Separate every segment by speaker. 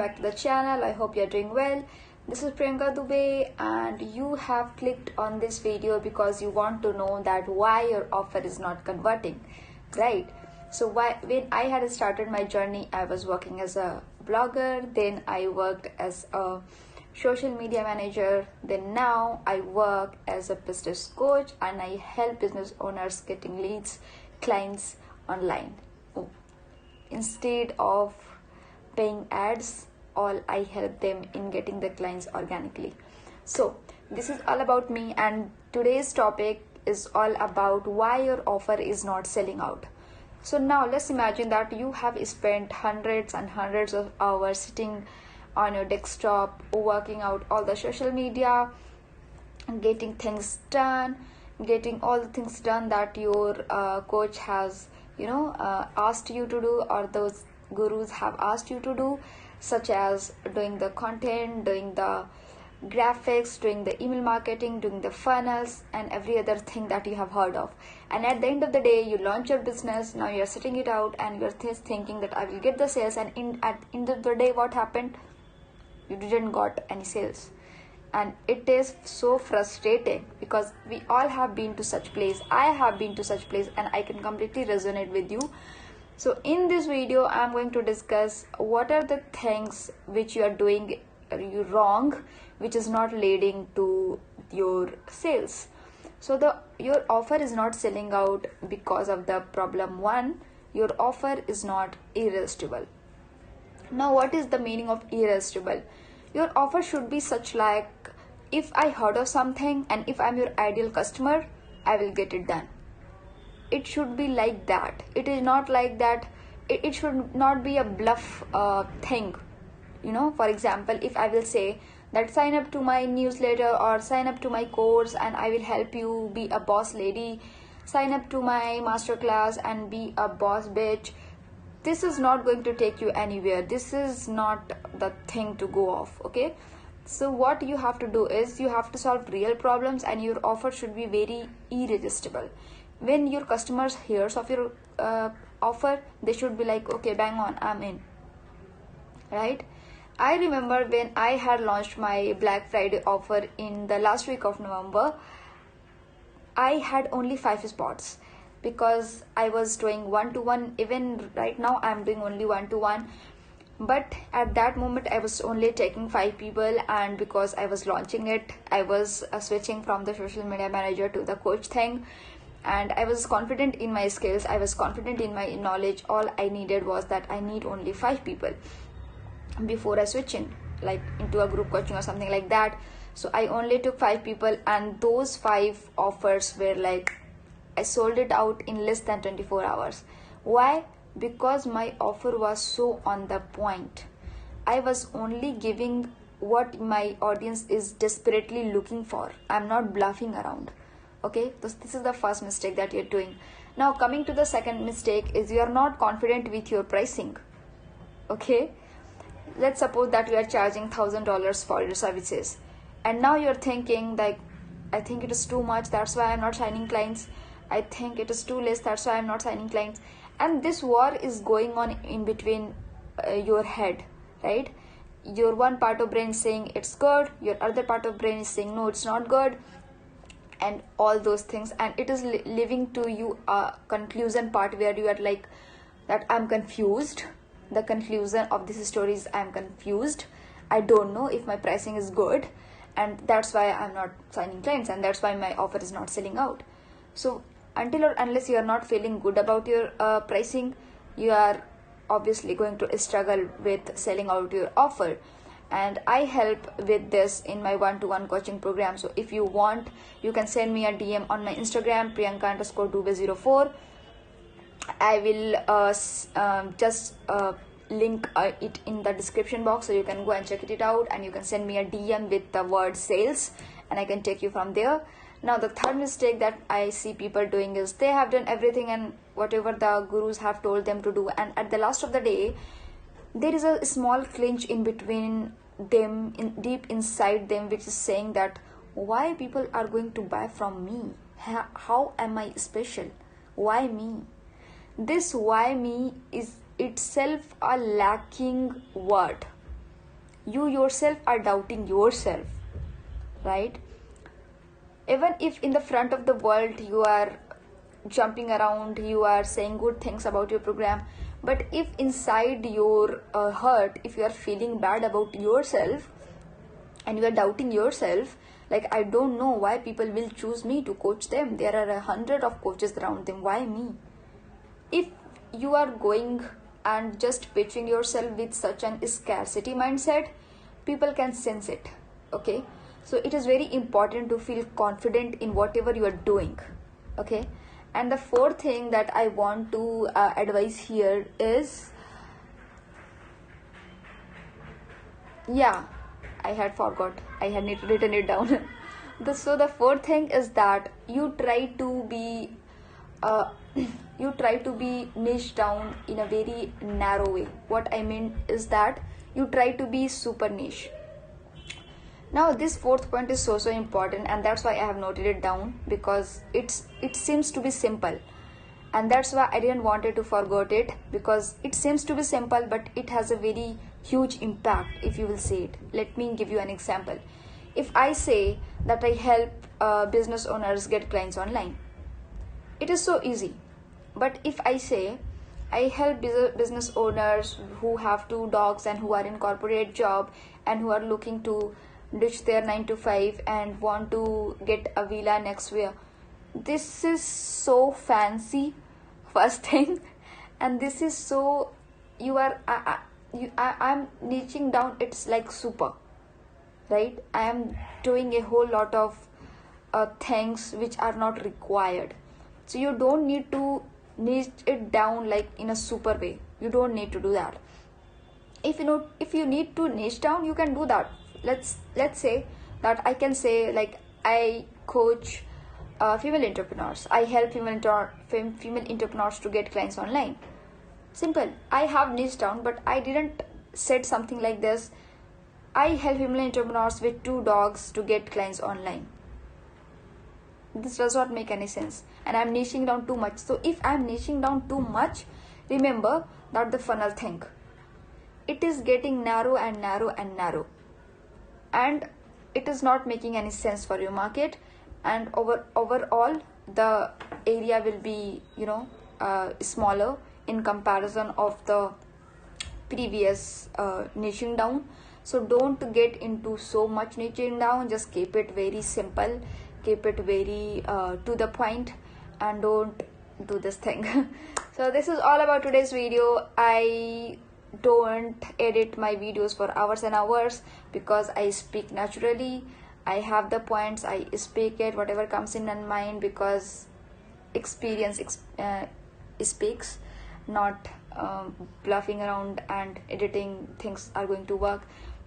Speaker 1: back to the channel. I hope you're doing well. This is Priyanka Dubey and you have clicked on this video because you want to know that why your offer is not converting, right? So when I had started my journey, I was working as a blogger, then I worked as a social media manager, then now I work as a business coach and I help business owners getting leads, clients online. Instead of paying ads, all I help them in getting the clients organically. So this is all about me, and today's topic is all about why your offer is not selling out. So now let's imagine that you have spent hundreds and hundreds of hours sitting on your desktop, working out all the social media, getting things done, getting all the things done that your coach has asked you to do, or those gurus have asked you to do, such as doing the content, doing the graphics, doing the email marketing, doing the funnels, and every other thing that you have heard of. And at the end of the day, you launch your business. Now you're setting it out and you're thinking that I will get the sales, and at the end of the day, what happened? You didn't got any sales. And it is so frustrating because we all have been to such place. I have been to such place and I can completely resonate with you. So in this video, I'm going to discuss what are the things which you are doing wrong, which is not leading to your sales. So your offer is not selling out because of the problem one. Your offer is not irresistible. Now, what is the meaning of irresistible? Your offer should be such like, if I heard of something and if I'm your ideal customer, I will get it done. It should be like that. It is not like that. It should not be a bluff thing. For example, if I will say that sign up to my newsletter or sign up to my course and I will help you be a boss lady, sign up to my masterclass and be a boss bitch. This is not going to take you anywhere. This is not the thing to go off, okay? So what you have to do is you have to solve real problems, and your offer should be very irresistible. When your customers hears of your offer, they should be like, okay, bang on, I'm in, right? I remember when I had launched my Black Friday offer in the last week of November, I had only 5 spots because I was doing one-to-one. Even right now I'm doing only one-to-one, but at that moment I was only taking 5 people, and because I was launching it, I was switching from the social media manager to the coach thing, and I was confident in my skills, I was confident in my knowledge. All I needed was that I need only 5 people before I switch into a group coaching or something like that. So I only took 5 people, and those 5 offers were like, I sold it out in less than 24 hours. Why? Because my offer was so on the point. I was only giving what my audience is desperately looking for. I'm not bluffing around. Okay, this is the first mistake that you're doing. Now coming to the second mistake is you're not confident with your pricing. Okay, let's suppose that you are charging $1,000 for your services, and now you're thinking like, I think it is too much, that's why I'm not signing clients. I think it is too less, that's why I'm not signing clients. And this war is going on in between your head, right? Your one part of brain is saying it's good, your other part of brain is saying no, it's not good, and all those things. And it is leaving to you a conclusion part where you are like that, I'm confused. The conclusion of this story is I'm confused. I don't know if my pricing is good, and that's why I'm not signing clients, and that's why my offer is not selling out. So until or unless you are not feeling good about your pricing, you are obviously going to struggle with selling out your offer. And I help with this in my one-to-one coaching program. So if you want, you can send me a DM on my Instagram, Priyanka_Dubey04. I will just link it in the description box, so you can go and check it out, and you can send me a DM with the word sales, and I can take you from there. Now the third mistake that I see people doing is they have done everything and whatever the gurus have told them to do, and at the last of the day there is a small clinch in between them, deep inside them, which is saying that why people are going to buy from me? How am I special? Why me? This why me is itself a lacking word. you yourself are doubting yourself, right? Even if in the front of the world you are jumping around, you are saying good things about your program, but if inside your heart, if you are feeling bad about yourself and you are doubting yourself, like, I don't know why people will choose me to coach them, there are 100 of coaches around them, why me? If you are going and just pitching yourself with such an scarcity mindset, people can sense it. Okay, so it is very important to feel confident in whatever you are doing. Okay, and the fourth thing that I want to advise here is, yeah, I had forgot, I had written it down. So the fourth thing is that you try to be you try to be niche down in a very narrow way. What I mean is that you try to be super niche. Now this fourth point is so important, and that's why I have noted it down, because it seems to be simple, and that's why I didn't want to forget it, because it seems to be simple but it has a very huge impact if you will see it. Let me give you an example. If I say that I help business owners get clients online, it is so easy. But if I say I help business owners who have 2 dogs and who are in corporate job and who are looking to ditch their 9 to 5 and want to get a villa next year, this is so fancy, first thing, and this is so, you are I'm niching down, it's like super, right? I am doing a whole lot of things which are not required. So you don't need to niche it down like in a super way. You don't need to do that. If you need to niche down, you can do that. Let's say that I can say, like, I coach female entrepreneurs. I help female entrepreneurs to get clients online. Simple. I have niche down, but I didn't said something like this. I help female entrepreneurs with 2 dogs to get clients online. This does not make any sense, and I'm niching down too much. So if I'm niching down too much, remember that the funnel thing, it is getting narrow and narrow and narrow, and it is not making any sense for your market, and overall the area will be smaller in comparison of the previous niching down. So don't get into so much niching down, just keep it very simple, keep it very to the point, and don't do this thing. So this is all about today's video. I don't edit my videos for hours and hours, because I speak naturally. I have the points, I speak it whatever comes in my mind, because experience speaks, not bluffing around and editing things are going to work.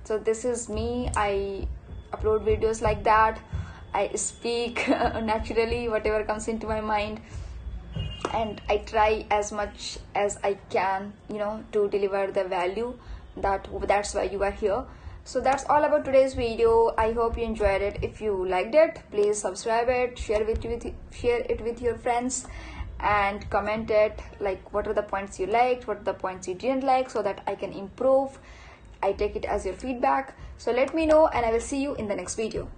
Speaker 1: So this is me. I upload videos like that. I speak naturally, whatever comes into my mind, and I try as much as I can, to deliver the value. That's why you are here. So that's all about today's video. I hope you enjoyed it. If you liked it, please subscribe it, share it with your friends, and comment it, like, what are the points you liked, what are the points you didn't like, so that I can improve. I take it as your feedback. So let me know, and I will see you in the next video.